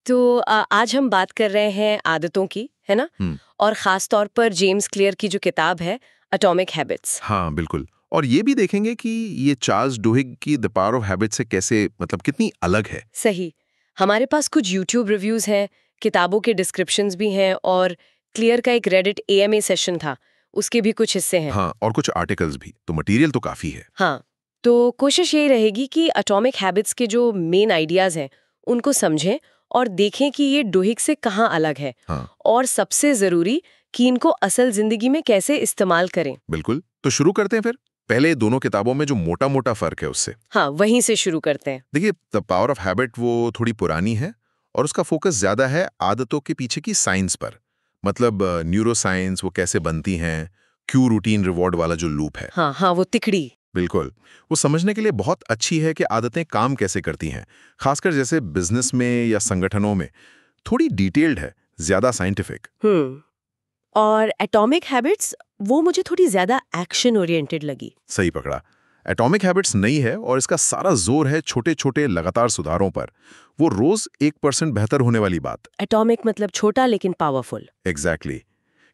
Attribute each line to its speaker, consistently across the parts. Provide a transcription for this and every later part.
Speaker 1: तो आज हम बात कर रहे हैं आदतों की, है ना? और खास तौर पर जेम्स क्लियर की जो किताब है एटॉमिक हैबिट्स।
Speaker 2: हाँ बिल्कुल। और ये भी देखेंगे कि ये चार्ल्स डुहिग की द पावर ऑफ हैबिट से कैसे कितनी अलग है।
Speaker 1: सही। हमारे पास कुछ यूट्यूब रिव्यूज हैं, किताबों के डिस्क्रिप्शंस भी हैं और क्लियर का एक रेडिट एएमए सेशन था, उसके भी कुछ हिस्से हैं।
Speaker 2: हाँ, और कुछ आर्टिकल्स भी, तो मटेरियल तो काफी है।
Speaker 1: हाँ, तो कोशिश यही रहेगी कि एटॉमिक हैबिट्स के जो मेन आइडियाज हैं उनको समझें और देखें कि ये डुहिग से कहाँ अलग है।
Speaker 2: हाँ
Speaker 1: और सबसे जरूरी कि इनको असल जिंदगी में कैसे इस्तेमाल करें।
Speaker 2: बिल्कुल। तो शुरू करते हैं फिर पहले दोनों किताबों में जो मोटा मोटा फर्क है उससे।
Speaker 1: हाँ, वहीं से शुरू करते हैं।
Speaker 2: देखिए, द पावर ऑफ हैबिट वो थोड़ी पुरानी है और उसका फोकस ज्यादा है आदतों के पीछे की साइंस पर। न्यूरो साइंस, वो कैसे बनती हैं, क्यू रूटीन रिवॉर्ड वाला जो लूप है।
Speaker 1: हाँ हाँ, वो तिकड़ी।
Speaker 2: बिल्कुल। वो समझने के लिए बहुत अच्छी है कि आदतें काम कैसे करती हैं, खासकर जैसे बिजनेस में या संगठनों में। थोड़ी डिटेल्ड है, ज्यादा साइंटिफिक।
Speaker 1: और एटॉमिक हैबिट्स वो मुझे थोड़ी ज्यादा एक्शन ओरिएंटेड लगी।
Speaker 2: सही पकड़ा। एटॉमिक हैबिट्स नई है और इसका सारा जोर है छोटे छोटे लगातार सुधारों पर। वो रोज 1% बेहतर होने वाली बात।
Speaker 1: एटॉमिक मतलब छोटा लेकिन पावरफुल।
Speaker 2: एग्जैक्टली।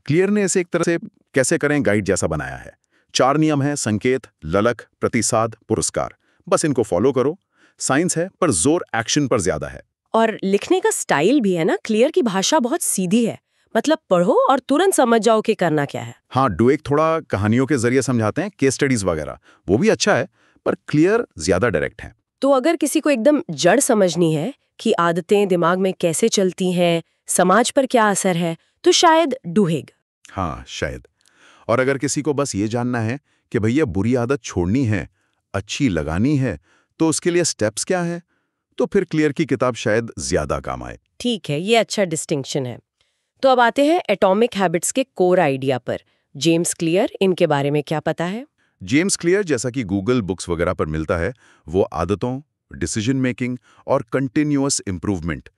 Speaker 2: क्लियर ने इसे एक तरह से कैसे करें गाइड जैसा बनाया है। 4 नियम हैं: संकेत, ललक, प्रतिसाद, पुरस्कार। बस इनको फॉलो करो। साइंस है पर जोर एक्शन पर ज्यादा है।
Speaker 1: और लिखने का स्टाइल भी है ना, क्लियर की भाषा बहुत सीधी है, मतलब पढ़ो और तुरंत समझ जाओ कि करना क्या है।
Speaker 2: हाँ, डुएक थोड़ा कहानियों के जरिए समझाते हैं, केस स्टडीज वगैरह, वो भी अच्छा है, पर क्लियर ज्यादा डायरेक्ट है।
Speaker 1: तो अगर किसी को एकदम जड़ समझनी है कि आदतें दिमाग में कैसे चलती हैं, समाज पर क्या असर है, तो शायद डुहिग।
Speaker 2: हाँ शायद। और अगर किसी को बस ये जानना है कि भैया बुरी आदत छोड़नी है, अच्छी लगानी है, तो उसके लिए स्टेप्स क्या हैं, तो फिर क्लियर की किताब शायद ज्यादा काम आए।
Speaker 1: ठीक है, ये अच्छा डिस्टिंक्शन है। तो अब आते हैं एटॉमिक हैबिट्स के कोर आइडिया पर। जेम्स क्लियर, इनके बारे में क्या पता है?
Speaker 2: जेम्स क्लियर, जैसा कि गूगल बुक्स वगैरह पर मिलता है, वो आदतों, डिसीजन मेकिंग और कंटिन्यूअस इंप्रूवमेंट,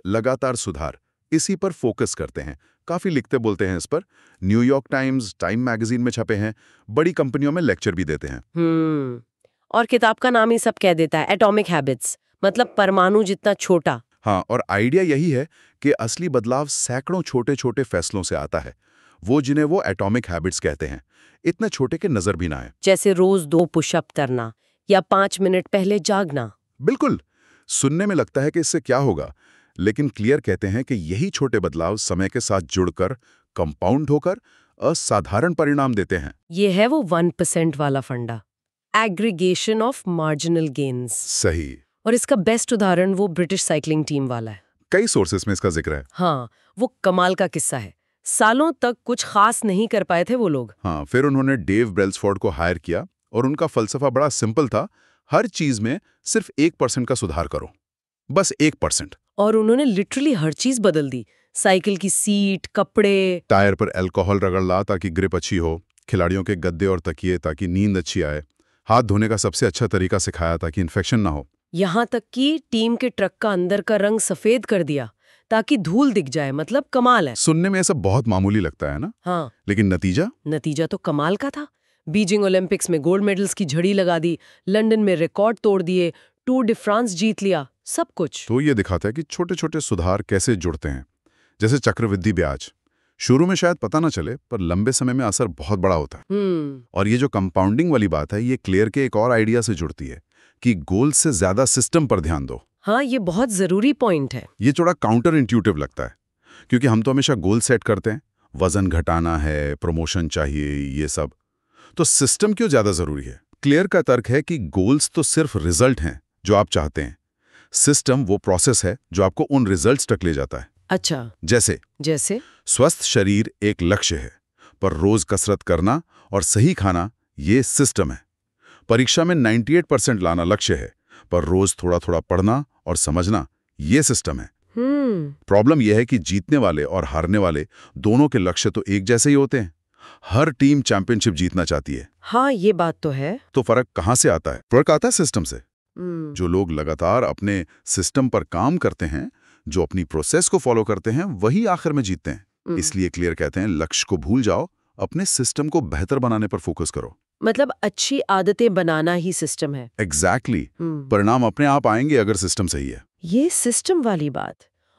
Speaker 2: लगातार सुधार, इसी पर फोकस करते हैं। काफी लिखते बोलते हैं इस पर। न्यूयॉर्क टाइम्स, टाइम मैगजीन में छपे हैं, बड़ी कंपनियों में लेक्चर भी देते हैं।
Speaker 1: और किताब का नाम ही सब कह देता है, एटॉमिक हैबिट्स, मतलब परमाणु जितना छोटा।
Speaker 2: हाँ, और आइडिया यही है कि असली बदलाव सैकड़ों छोटे छोटे फैसलों से आता है, वो जिन्हें वो एटॉमिक हैबिट्स कहते हैं, इतने छोटे के नजर भी ना आए।
Speaker 1: जैसे रोज 2 पुशअप करना या 5 मिनट पहले जागना।
Speaker 2: बिल्कुल। सुनने में लगता है कि इससे क्या होगा, लेकिन क्लियर कहते हैं कि यही छोटे बदलाव समय के साथ जुड़कर, कंपाउंड होकर असाधारण परिणाम देते हैं।
Speaker 1: ये है वो 1% वाला फंडा, एग्रीगेशन ऑफ मार्जिनल गेन्स।
Speaker 2: सही।
Speaker 1: और इसका बेस्ट उदाहरण वो ब्रिटिश साइकिलिंग टीम वाला है।
Speaker 2: कई सोर्सेस में इसका जिक्र है।
Speaker 1: हाँ, वो कमाल का किस्सा है। सालों तक कुछ खास नहीं कर पाए थे वो लोग।
Speaker 2: हाँ, फिर उन्होंने डेव ब्रेल्सफोर्ड को हायर किया और उनका फलसफा बड़ा सिंपल था: हर चीज में सिर्फ 1% का सुधार करो, बस 1%।
Speaker 1: और उन्होंने लिटरली हर चीज बदल दी। साइकिल की सीट, कपड़े,
Speaker 2: टायर पर अल्कोहल रगड़ला ताकि ग्रिप अच्छी हो, खिलाड़ियों के गद्दे और तकिए ताकि नींद अच्छी आए, हाथ धोने का सबसे अच्छा तरीका सिखाया ताकि इन्फेक्शन ना हो।
Speaker 1: यहाँ तक कि टीम के ट्रक का अंदर का रंग सफेद कर दिया ताकि धूल दिख जाए। मतलब कमाल है।
Speaker 2: सुनने में ऐसा बहुत मामूली लगता है ना?
Speaker 1: हाँ,
Speaker 2: लेकिन
Speaker 1: नतीजा तो कमाल का था। बीजिंग ओलंपिक्स में गोल्ड मेडल्स की झड़ी लगा दी, लंदन में रिकॉर्ड तोड़ दिए, टूर डी फ्रांस जीत लिया, सब कुछ।
Speaker 2: तो ये दिखाता है कि छोटे छोटे सुधार कैसे जुड़ते हैं। जैसे चक्रवृद्धि ब्याज, शुरू में शायद पता ना चले, पर लंबे समय में असर बहुत बड़ा होता है। और ये जो कंपाउंडिंग वाली बात है, ये क्लियर के एक और आइडिया से जुड़ती है कि गोल से ज्यादा सिस्टम पर ध्यान दो।
Speaker 1: हाँ, ये बहुत जरूरी पॉइंट है।
Speaker 2: ये थोड़ा काउंटर इंट्यूटिव लगता है, क्योंकि हम तो हमेशा गोल सेट करते हैं, वजन घटाना है, प्रमोशन चाहिए, ये सब। तो सिस्टम क्यों ज्यादा जरूरी है? क्लियर का तर्क है कि गोल्स तो सिर्फ रिजल्ट हैं जो आप चाहते हैं, सिस्टम वो प्रोसेस है जो आपको उन रिजल्ट्स तक ले जाता है।
Speaker 1: अच्छा, जैसे
Speaker 2: स्वस्थ शरीर एक लक्ष्य है, पर रोज कसरत करना और सही खाना ये सिस्टम है। परीक्षा में 98% लाना लक्ष्य है, पर रोज थोड़ा थोड़ा पढ़ना और समझना ये सिस्टम है। प्रॉब्लम यह है कि जीतने वाले और हारने वाले दोनों के लक्ष्य तो एक जैसे ही होते हैं। हर टीम चैंपियनशिप जीतना चाहती है।
Speaker 1: हाँ, ये बात तो है।
Speaker 2: तो फर्क कहाँ से आता है? फर्क आता है सिस्टम से। जो लोग लगातार अपने सिस्टम पर काम करते हैं, जो अपनी प्रोसेस को फॉलो करते हैं, वही आखिर में जीतते हैं। इसलिए क्लियर कहते हैं, लक्ष्य को भूल जाओ, अपने सिस्टम को बेहतर बनाने पर फोकस करो।
Speaker 1: मतलब अच्छी आदतें बनाना ही सिस्टम है।
Speaker 2: एग्जैक्टली। परिणाम अपने आप आएंगे अगर सिस्टम सही है।
Speaker 1: ये सिस्टम वाली बात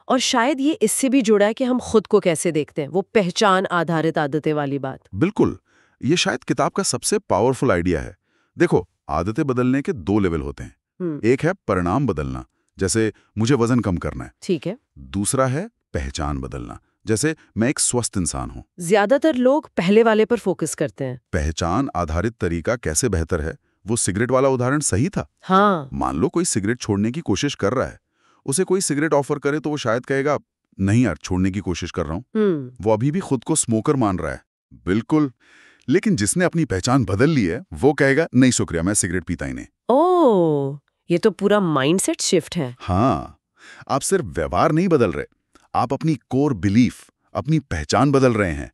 Speaker 1: और शायद ये इससे भी जुड़ा है कि हम खुद को कैसे देखते हैं, वो पहचान आधारित आदतें वाली बात।
Speaker 2: बिल्कुल, ये शायद किताब का सबसे पावरफुल आइडिया है। देखो, आदतें बदलने के 2 लेवल होते हैं। एक है परिणाम बदलना, जैसे मुझे वजन कम करना है।
Speaker 1: ठीक है।
Speaker 2: दूसरा है पहचान बदलना, जैसे मैं एक स्वस्थ इंसान हूँ।
Speaker 1: ज्यादातर लोग पहले वाले पर फोकस करते हैं।
Speaker 2: पहचान आधारित तरीका कैसे बेहतर है? वो सिगरेट वाला उदाहरण सही था।
Speaker 1: हाँ।
Speaker 2: मान लो कोई सिगरेट छोड़ने की कोशिश कर रहा है, उसे कोई सिगरेट ऑफर करे तो वो शायद कहेगा, नहीं यार, छोड़ने की कोशिश कर रहा हूँ। वो अभी भी खुद को स्मोकर मान रहा है। बिल्कुल। लेकिन जिसने अपनी पहचान बदल ली है, वो कहेगा, नहीं शुक्रिया, मैं सिगरेट पीता ही नहीं।
Speaker 1: ओह, ये तो पूरा माइंडसेट शिफ्ट है।
Speaker 2: हाँ, आप सिर्फ व्यवहार नहीं बदल रहे, आप अपनी कोर बिलीफ, अपनी पहचान बदल रहे हैं।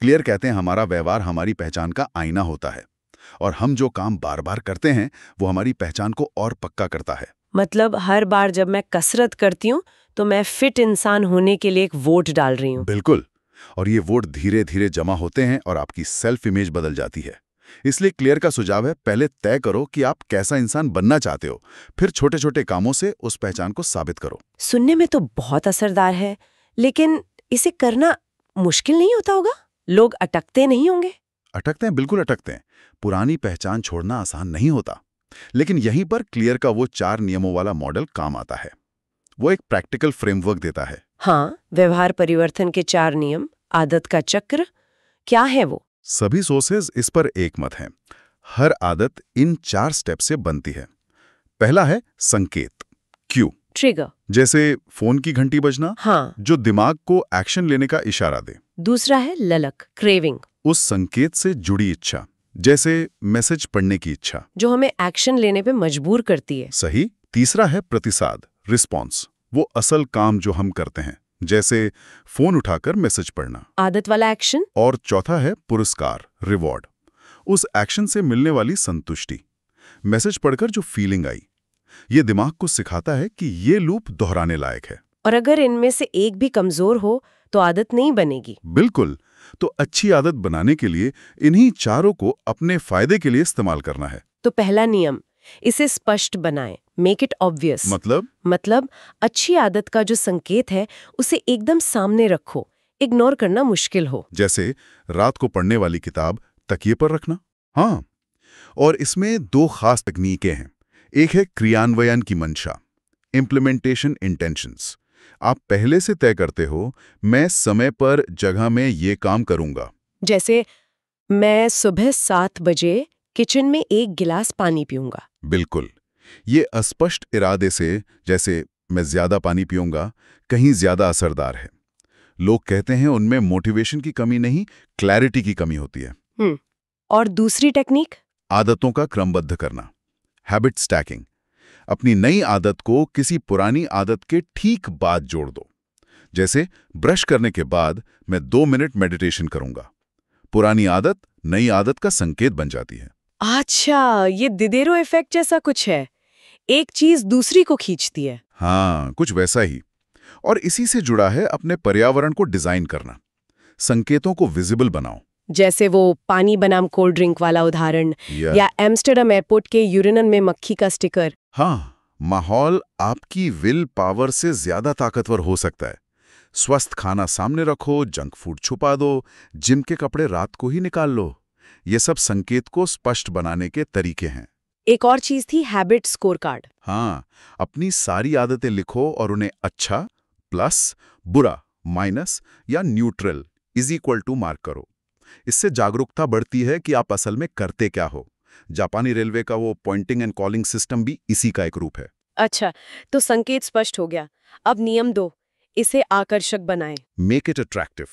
Speaker 2: क्लियर कहते हैं हमारा व्यवहार हमारी पहचान का आईना होता है, और हम जो काम बार बार करते हैं वो हमारी पहचान को और पक्का करता है।
Speaker 1: मतलब हर बार जब मैं कसरत करती हूँ तो मैं फिट इंसान होने के लिए एक वोट डाल रही हूँ।
Speaker 2: बिल्कुल। और ये वोट धीरे धीरे जमा होते हैं और आपकी सेल्फ इमेज बदल जाती है। इसलिए क्लियर का सुझाव है, पहले तय करो कि आप कैसा इंसान बनना चाहते हो, फिर छोटे छोटे कामों से उस पहचान को साबित करो।
Speaker 1: सुनने में तो बहुत असरदार है, लेकिन इसे करना मुश्किल नहीं होता होगा? लोग अटकते नहीं होंगे?
Speaker 2: अटकते हैं, बिल्कुल अटकते हैं। पुरानी पहचान छोड़ना आसान नहीं होता, लेकिन यहीं पर क्लियर का वो 4 नियमों वाला मॉडल काम आता है। वो एक प्रैक्टिकल फ्रेमवर्क देता है।
Speaker 1: हाँ, व्यवहार परिवर्तन के 4 नियम, आदत का चक्र, क्या है वो?
Speaker 2: सभी सोर्सेज इस पर एक मत हैं। हर आदत इन 4 स्टेप से बनती है। पहला है संकेत, क्यू,
Speaker 1: ट्रिगर।
Speaker 2: जैसे फोन की घंटी बजना,
Speaker 1: हाँ।
Speaker 2: जो दिमाग को एक्शन लेने का इशारा दे।
Speaker 1: दूसरा है ललक, क्रेविंग,
Speaker 2: उस संकेत से जुड़ी इच्छा, जैसे मैसेज पढ़ने की इच्छा,
Speaker 1: जो हमें एक्शन लेने पे मजबूर करती है।
Speaker 2: सही। तीसरा है प्रतिसाद, रिस्पॉन्स, वो असल काम जो हम करते हैं, जैसे फोन उठाकर मैसेज पढ़ना,
Speaker 1: आदत वाला एक्शन।
Speaker 2: और चौथा है पुरस्कार, रिवॉर्ड, उस एक्शन से मिलने वाली संतुष्टि, मैसेज पढ़कर जो फीलिंग आई। ये दिमाग को सिखाता है कि ये लूप दोहराने लायक है।
Speaker 1: और अगर इनमें से एक भी कमजोर हो तो आदत नहीं बनेगी।
Speaker 2: बिल्कुल। तो अच्छी आदत बनाने के लिए इन्हीं चारों को अपने फायदे के लिए इस्तेमाल करना है।
Speaker 1: तो पहला नियम, इसे स्पष्ट बनाएं, मेक इट ऑब्वियस। मतलब अच्छी आदत का जो संकेत है उसे एकदम सामने रखो, इग्नोर करना मुश्किल हो।
Speaker 2: जैसे रात को पढ़ने वाली किताब तकिए पर रखना। हाँ, और इसमें 2 खास तकनीकें हैं। एक है क्रियान्वयन की मंशा, इम्प्लीमेंटेशन इंटेंशंस। आप पहले से तय करते हो, मैं समय पर जगह में ये काम करूंगा।
Speaker 1: जैसे मैं सुबह 7 बजे किचन में 1 गिलास पानी पीऊंगा।
Speaker 2: बिल्कुल। ये अस्पष्ट इरादे से, जैसे मैं ज्यादा पानी पीऊंगा, कहीं ज्यादा असरदार है। लोग कहते हैं उनमें मोटिवेशन की कमी नहीं, क्लैरिटी की कमी होती है।
Speaker 1: और दूसरी टेक्निक,
Speaker 2: आदतों का क्रमबद्ध करना, हैबिट स्टैकिंग। अपनी नई आदत को किसी पुरानी आदत के ठीक बाद जोड़ दो। जैसे ब्रश करने के बाद मैं 2 मिनट मेडिटेशन करूंगा। पुरानी आदत नई आदत का संकेत बन जाती है।
Speaker 1: अच्छा, ये दिदेरो इफेक्ट जैसा कुछ है, एक चीज दूसरी को खींचती है।
Speaker 2: हाँ, कुछ वैसा ही। और इसी से जुड़ा है अपने पर्यावरण को डिजाइन करना। संकेतों को विजिबल बनाओ,
Speaker 1: जैसे वो पानी बनाम कोल्ड ड्रिंक वाला उदाहरण, या एम्स्टर्डम एयरपोर्ट के यूरिनल में मक्खी का स्टिकर।
Speaker 2: हाँ, माहौल आपकी विल पावर से ज्यादा ताकतवर हो सकता है। स्वस्थ खाना सामने रखो, जंक फूड छुपा दो, जिम के कपड़े रात को ही निकाल लो। ये सब संकेत को स्पष्ट बनाने के तरीके हैं।
Speaker 1: एक और चीज थी हैबिट स्कोर कार्ड।
Speaker 2: हाँ, अपनी सारी आदतें लिखो और उन्हें अच्छा, प्लस, बुरा, माइनस या neutral is equal to mark करो। इससे जागरूकता बढ़ती है कि आप असल में करते क्या हो। जापानी रेलवे का वो पॉइंटिंग एंड कॉलिंग सिस्टम भी इसी का एक रूप है।
Speaker 1: अच्छा, तो संकेत स्पष्ट हो गया। अब नियम 2, इसे आकर्षक बनाएं।
Speaker 2: मेक इट अट्रैक्टिव,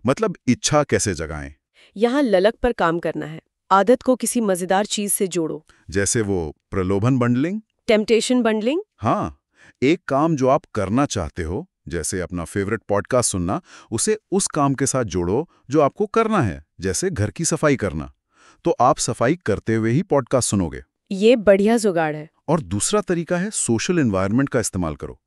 Speaker 2: मतलब इच्छा कैसे जगाएं।
Speaker 1: यहाँ ललक पर काम करना है। आदत को किसी मजेदार चीज से जोड़ो,
Speaker 2: जैसे वो प्रलोभन बंडलिंग,
Speaker 1: टेम्पटेशन बंडलिंग।
Speaker 2: हाँ, एक काम जो आप करना चाहते हो, जैसे अपना फेवरेट पॉडकास्ट सुनना, उसे उस काम के साथ जोड़ो जो आपको करना है, जैसे घर की सफाई करना। तो आप सफाई करते हुए ही पॉडकास्ट सुनोगे।
Speaker 1: ये बढ़िया जुगाड़ है।
Speaker 2: और दूसरा तरीका है सोशल एनवायरनमेंट का इस्तेमाल करो।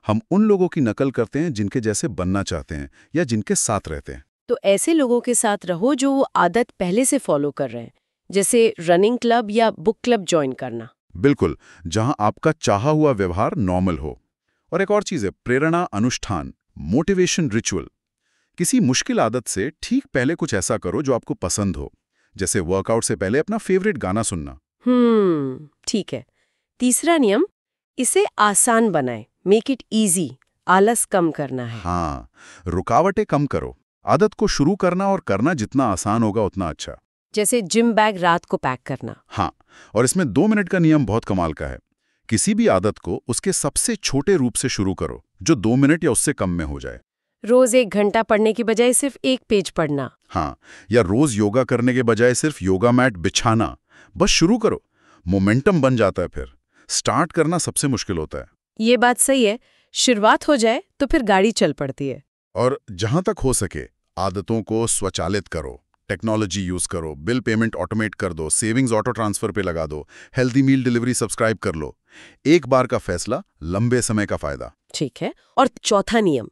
Speaker 2: हम उन लोगों की नकल करते हैं जिनके जैसे बनना चाहते हैं या जिनके साथ रहते हैं।
Speaker 1: तो ऐसे लोगों के साथ रहो जो वो आदत पहले से फॉलो कर रहे हैं, जैसे रनिंग क्लब या बुक क्लब ज्वाइन करना।
Speaker 2: बिल्कुल, जहां आपका चाहा हुआ व्यवहार नॉर्मल हो। और एक और चीज है, प्रेरणा अनुष्ठान, मोटिवेशन रिचुअल। किसी मुश्किल आदत से ठीक पहले कुछ ऐसा करो जो आपको पसंद हो, जैसे वर्कआउट से पहले अपना फेवरेट गाना सुनना।
Speaker 1: ठीक है। तीसरा नियम, इसे आसान बनाए, मेक इट इजी। आलस कम करना है।
Speaker 2: हाँ, रुकावटें कम करो। आदत को शुरू करना और करना जितना आसान होगा उतना अच्छा।
Speaker 1: जैसे जिम बैग रात को पैक करना।
Speaker 2: हाँ, और इसमें 2 मिनट का नियम बहुत कमाल का है। किसी भी आदत को उसके सबसे छोटे रूप से शुरू करो, जो 2 मिनट या उससे कम में हो जाए।
Speaker 1: रोज 1 घंटा पढ़ने की बजाय सिर्फ 1 पेज पढ़ना।
Speaker 2: हाँ, या रोज योगा करने के बजाय सिर्फ योगा मैट बिछाना। बस शुरू करो, मोमेंटम बन जाता है। फिर स्टार्ट करना सबसे मुश्किल होता है।
Speaker 1: ये बात सही है, शुरुआत हो जाए तो फिर गाड़ी चल पड़ती है।
Speaker 2: और जहां तक हो सके आदतों को स्वचालित करो। टेक्नोलॉजी यूज करो, बिल पेमेंट ऑटोमेट कर दो, सेविंग्स ऑटो ट्रांसफर पे लगा दो, हेल्दी मील डिलीवरी सब्सक्राइब कर लो। एक बार का फैसला, लंबे समय का फायदा।
Speaker 1: ठीक है। और चौथा नियम,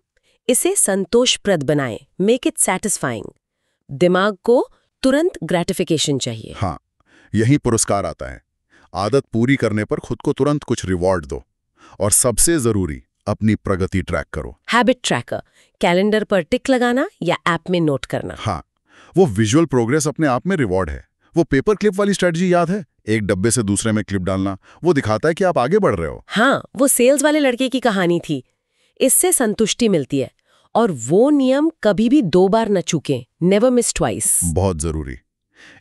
Speaker 1: इसे संतोषप्रद बनाएं, मेक इट सैटिस्फाइंग। दिमाग को तुरंत ग्रेटिफिकेशन चाहिए।
Speaker 2: हाँ, यही पुरस्कार आता है। आदत पूरी करने पर खुद को तुरंत कुछ रिवॉर्ड दो। और सबसे जरूरी, अपनी प्रगति ट्रैक करो।
Speaker 1: हैबिट ट्रैकर, कैलेंडर पर टिक लगाना या ऐप में नोट करना।
Speaker 2: हाँ, वो विजुअल प्रोग्रेस अपने आप में रिवॉर्ड है। वो पेपर क्लिप वाली स्ट्रेटजी याद है? एक डब्बे से दूसरे में क्लिप डालना, वो दिखाता है कि आप आगे बढ़ रहे हो।
Speaker 1: हाँ, वो सेल्स वाले लड़के की कहानी थी। इससे संतुष्टि मिलती है। और वो नियम कभी भी 2 बार न चूकें, नेवर मिस ट्वाइस।
Speaker 2: बहुत जरूरी।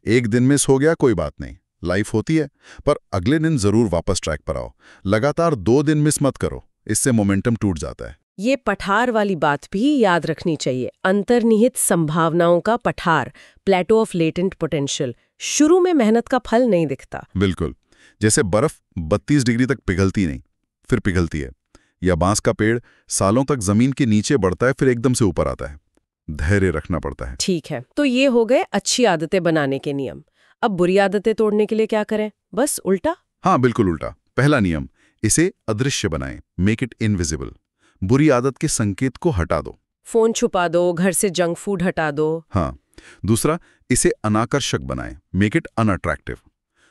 Speaker 2: एक दिन मिस हो गया कोई बात नहीं, लाइफ होती है। पर अगले दिन जरूर वापस ट्रैक पर आओ। लगातार 2 दिन मिस मत करो, इससे मोमेंटम टूट जाता है।
Speaker 1: ये पठार वाली बात भी याद रखनी चाहिए। अंतर्निहित संभावनाओं का पठार, प्लेटो ऑफ लेटेंट पोटेंशियल। शुरू में मेहनत का फल नहीं दिखता।
Speaker 2: बिल्कुल, जैसे बर्फ 32 डिग्री तक पिघलती नहीं, फिर पिघलती है। या बांस का पेड़ सालों तक जमीन के नीचे बढ़ता है, फिर एकदम से ऊपर आता है। धैर्य रखना पड़ता है।
Speaker 1: ठीक है, तो ये हो गए अच्छी आदतें बनाने के नियम। अब बुरी आदतें तोड़ने के लिए क्या करें? बस उल्टा?
Speaker 2: हाँ, बिल्कुल उल्टा। पहला नियम, इसे अदृश्य बनाएं, मेक इट इनविजिबल। बुरी आदत के संकेत को हटा दो।
Speaker 1: फोन छुपा दो, घर से जंक फूड हटा दो।
Speaker 2: हाँ। दूसरा, इसे अनाकर्षक बनाएं, मेक इट अनअट्रैक्टिव।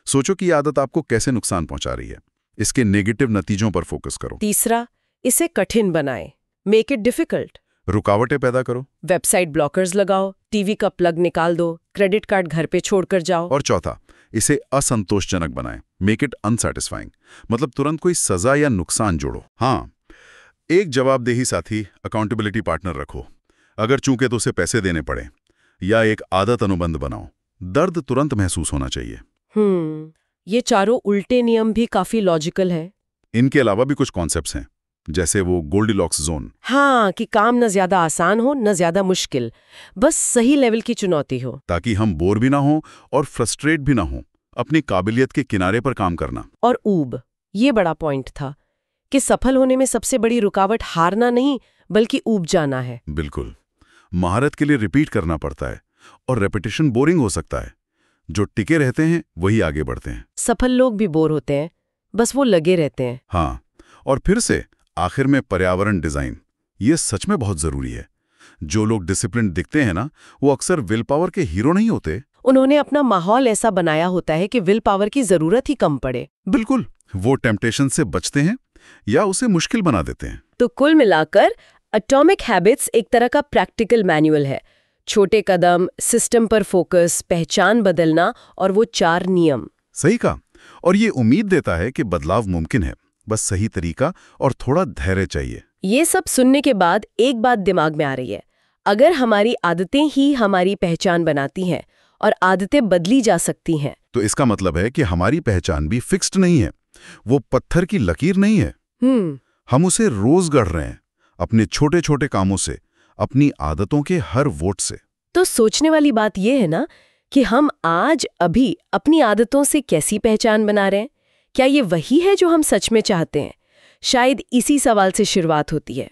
Speaker 2: सोचो कि ये आदत आपको कैसे नुकसान पहुंचा रही है, इसके नेगेटिव नतीजों पर फोकस करो।
Speaker 1: तीसरा, इसे कठिन बनाएं, मेक इट डिफिकल्ट।
Speaker 2: रुकावटें पैदा करो।
Speaker 1: वेबसाइट ब्लॉकर्स लगाओ, टीवी का प्लग निकाल दो, क्रेडिट कार्ड घर पे छोड़कर जाओ।
Speaker 2: और चौथा, इसे असंतोषजनक बनाएं, मेक इट अनसैटिस्फाइंग। मतलब तुरंत कोई सजा या नुकसान जोड़ो। हाँ, एक जवाबदेही साथी, अकाउंटेबिलिटी पार्टनर रखो। अगर चूके तो उसे पैसे देने पड़े। या एक आदत अनुबंध बनाओ, दर्द तुरंत महसूस होना चाहिए।
Speaker 1: ये चारों उल्टे नियम भी काफी लॉजिकल है।
Speaker 2: इनके अलावा भी कुछ कॉन्सेप्ट्स हैं, जैसे वो गोल्डीलॉक्स जोन।
Speaker 1: हाँ, कि काम न ज्यादा आसान हो न ज्यादा मुश्किल, बस सही लेवल की चुनौती हो।
Speaker 2: ताकि हम बोर भी ना हो और फ्रस्ट्रेट भी ना हो। अपनी काबिलियत के किनारे पर काम करना।
Speaker 1: और ऊब, ये बड़ा पॉइंट था कि सफल होने में सबसे बड़ी रुकावट हारना नहीं बल्कि ऊब जाना है।
Speaker 2: बिल्कुल, महारत के लिए रिपीट करना पड़ता है और रेपिटेशन बोरिंग हो सकता है। जो टिके रहते हैं वही आगे बढ़ते हैं।
Speaker 1: सफल लोग भी बोर होते हैं, बस वो लगे रहते हैं।
Speaker 2: हाँ, और फिर से आखिर में पर्यावरण डिजाइन, ये सच में बहुत जरूरी है। जो लोग डिसिप्लिन दिखते हैं ना, वो अक्सर विल पावर के हीरो नहीं होते।
Speaker 1: उन्होंने अपना माहौल ऐसा बनाया होता है कि विल पावर की जरूरत ही कम पड़े।
Speaker 2: बिल्कुल, वो टेम्पटेशन से बचते हैं या उसे मुश्किल बना देते हैं।
Speaker 1: तो कुल मिलाकर एटॉमिक हैबिट्स एक तरह का प्रैक्टिकल मैनुअल है। छोटे कदम, सिस्टम पर फोकस, पहचान बदलना और वो 4 नियम।
Speaker 2: सही कहा। और ये उम्मीद देता है कि बदलाव मुमकिन है, बस सही तरीका और थोड़ा धैर्य चाहिए।
Speaker 1: ये सब सुनने के बाद एक बात दिमाग में आ रही है, अगर हमारी आदतें ही हमारी पहचान बनाती हैं और आदतें बदली जा सकती हैं,
Speaker 2: तो इसका मतलब है कि हमारी पहचान भी फिक्स्ड नहीं है। वो पत्थर की लकीर नहीं है। हम उसे रोज गढ़ रहे हैं, अपने छोटे छोटे कामों से, अपनी आदतों के हर वोट से।
Speaker 1: तो सोचने वाली बात यह है ना कि हम आज अभी अपनी आदतों से कैसी पहचान बना रहे हैं? क्या ये वही है जो हम सच में चाहते हैं? शायद इसी सवाल से शुरुआत होती है।